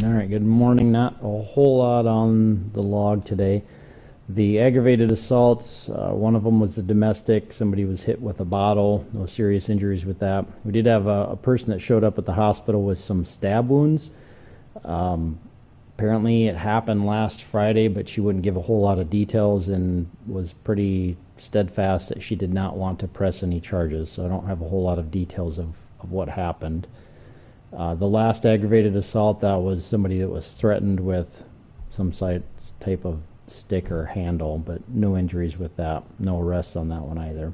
All right, good morning. Not a whole lot on the log today. The aggravated assaults, one of them was a domestic. Somebody was hit with a bottle. No serious injuries with that. We did have a person that showed up at the hospital with some stab wounds. Apparently it happened last Friday, but she wouldn't give a whole lot of details and was pretty steadfast that she did not want to press any charges. So I don't have a whole lot of details of what happened. The last aggravated assault, that was somebody that was threatened with some type of stick or handle, but no injuries with that. No arrests on that one either.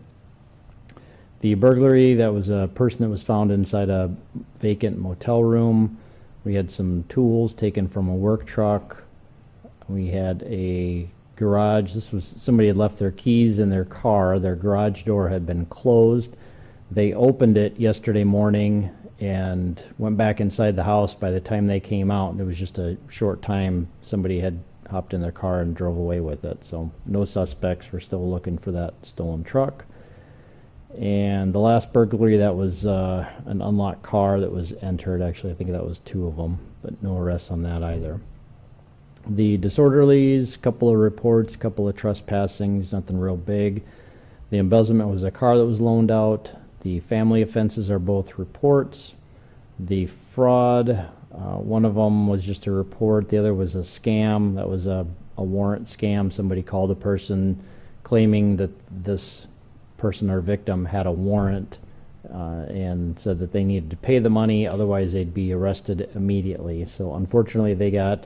The burglary, that was a person that was found inside a vacant motel room. We had some tools taken from a work truck. We had a garage. This was somebody had left their keys in their car. Their garage door had been closed. They opened it yesterday morning and went back inside the house. By the time they came out, it was just a short time, somebody had hopped in their car and drove away with it. So no suspects. We're still looking for that stolen truck. And the last burglary, that was an unlocked car that was entered. Actually, I think that was 2 of them, but no arrests on that either. The disorderlies, couple of reports, couple of trespassings, nothing real big. The embezzlement was a car that was loaned out. The family offenses are both reports. The fraud, one of them was just a report. The other was a scam. That was a warrant scam. Somebody called a person claiming that this person or victim had a warrant and said that they needed to pay the money, otherwise they'd be arrested immediately. So unfortunately they got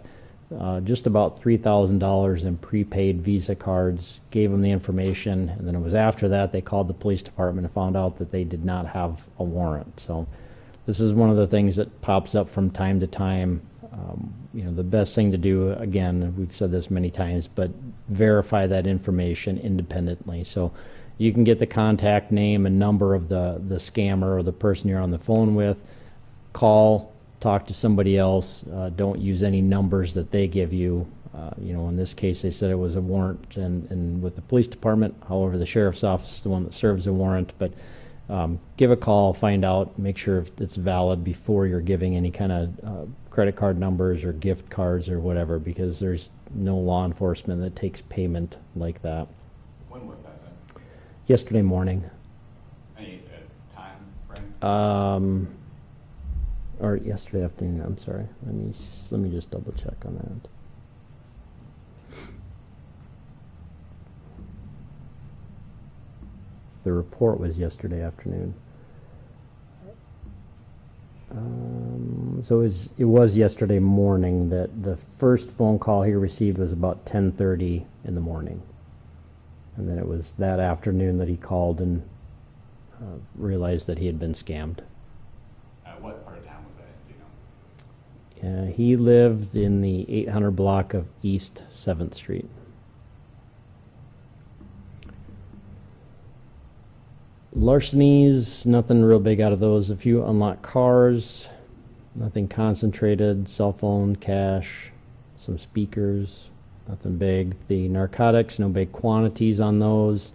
just about $3,000 in prepaid Visa cards, gave them the information, and then it was after that they called the police department and found out that they did not have a warrant. So this is one of the things that pops up from time to time. The best thing to do, again, we've said this many times, but verify that information independently. So you can get the contact name and number of the scammer or the person you're on the phone with. Call, talk to somebody else. Don't use any numbers that they give you. In this case, they said it was a warrant and with the police department. However, the sheriff's office is the one that serves the warrant. But give a call, find out, make sure if it's valid before you're giving any kind of credit card numbers or gift cards or whatever, because there's no law enforcement that takes payment like that. When was that, sir? Yesterday morning. Any time frame? Or yesterday afternoon, I'm sorry. Let me just double check on that. The report was yesterday afternoon. So it was yesterday morning that the first phone call he received was about 10:30 in the morning. And then it was that afternoon that he called and realized that he had been scammed. What part of town was that, do you know? He lived in the 800 block of East 7th Street. Larcenies, nothing real big out of those. A few unlocked cars, nothing concentrated. Cell phone, cash, some speakers, nothing big. The narcotics, no big quantities on those.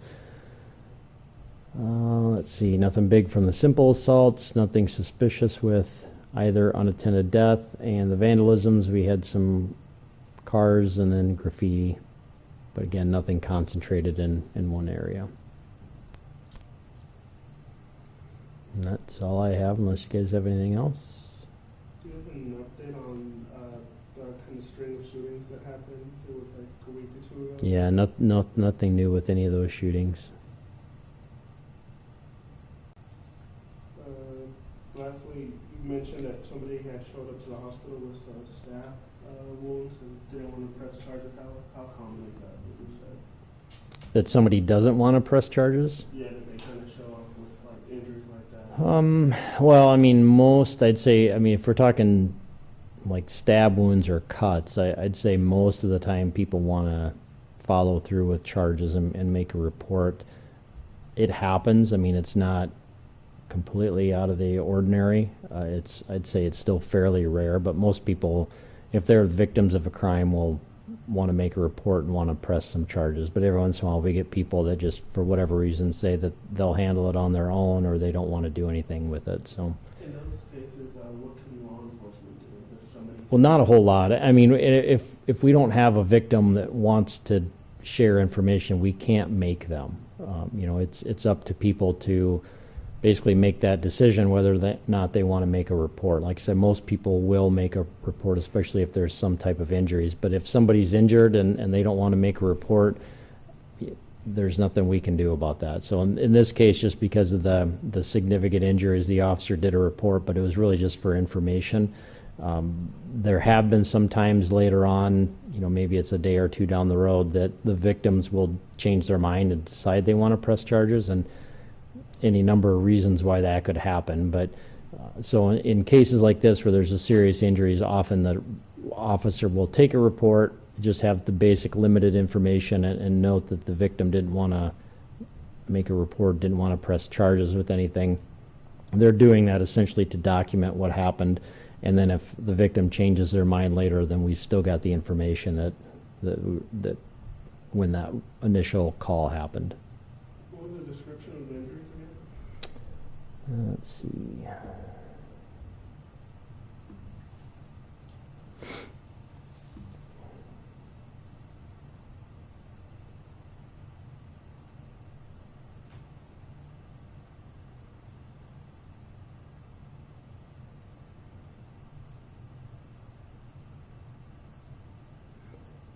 Let's see, nothing big from the simple assaults, nothing suspicious with either unattended death. And the vandalisms, we had some cars and then graffiti. But again, nothing concentrated in one area. And that's all I have, unless you guys have anything else. Do you have an update on the kind of string of shootings that happened? It was like a week or 2 ago. Yeah, nothing new with any of those shootings. Lastly, you mentioned that somebody had showed up to the hospital with some stab wounds and didn't want to press charges. How common is that, would you say? That somebody doesn't want to press charges? Yeah, that they kind of show up with like injuries like that. Well, I mean, if we're talking like stab wounds or cuts, I'd say most of the time people want to follow through with charges and make a report. It happens. I mean, it's not completely out of the ordinary. I'd say it's still fairly rare, but most people, if they're victims of a crime, will want to make a report and want to press some charges. But every once in a while we get people that just, for whatever reason, say that they'll handle it on their own or they don't want to do anything with it. So in those cases, what can law enforcement do if somebody Well, not a whole lot. I mean, if we don't have a victim that wants to share information, we can't make them. You know, it's up to people to basically make that decision whether or not they want to make a report. Like I said, most people will make a report, especially if there's some type of injuries. But if somebody's injured and they don't want to make a report, there's nothing we can do about that. So in this case, just because of the significant injuries, the officer did a report, but it was really just for information. There have been some times later on, you know, maybe it's a day or two down the road, that the victims will change their mind and decide they want to press charges, and any number of reasons why that could happen. But so in cases like this where there's a serious injuries, often the officer will take a report, just have the basic limited information, and note that the victim didn't want to make a report, didn't want to press charges with anything. They're doing that essentially to document what happened, and then if the victim changes their mind later, then we've still got the information that when that initial call happened. What was the description of the injuries again? Let's see.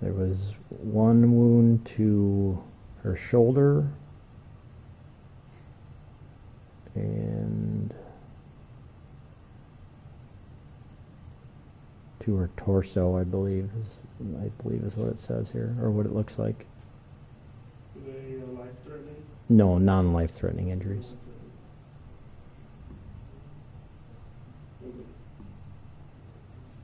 There was one wound to her shoulder and to her torso, I believe is what it says here, or what it looks like. Were they life-threatening? No, non-life-threatening injuries. And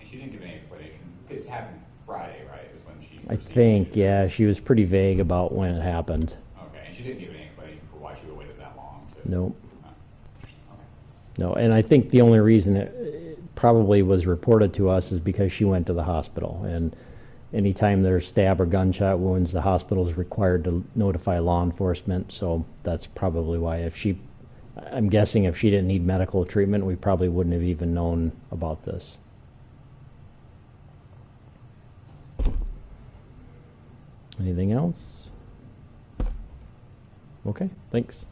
she didn't give any explanation. This happened Friday, right? Is when she. I received think, the yeah, she was pretty vague about when it happened. Okay, and she didn't give any explanation for why she would waited that long to. Nope. Oh, okay. No, and I think the only reason it probably was reported to us is because she went to the hospital. And anytime there's stab or gunshot wounds, the hospital is required to notify law enforcement. So that's probably why. I'm guessing if she didn't need medical treatment, we probably wouldn't have even known about this. Anything else? Okay, thanks.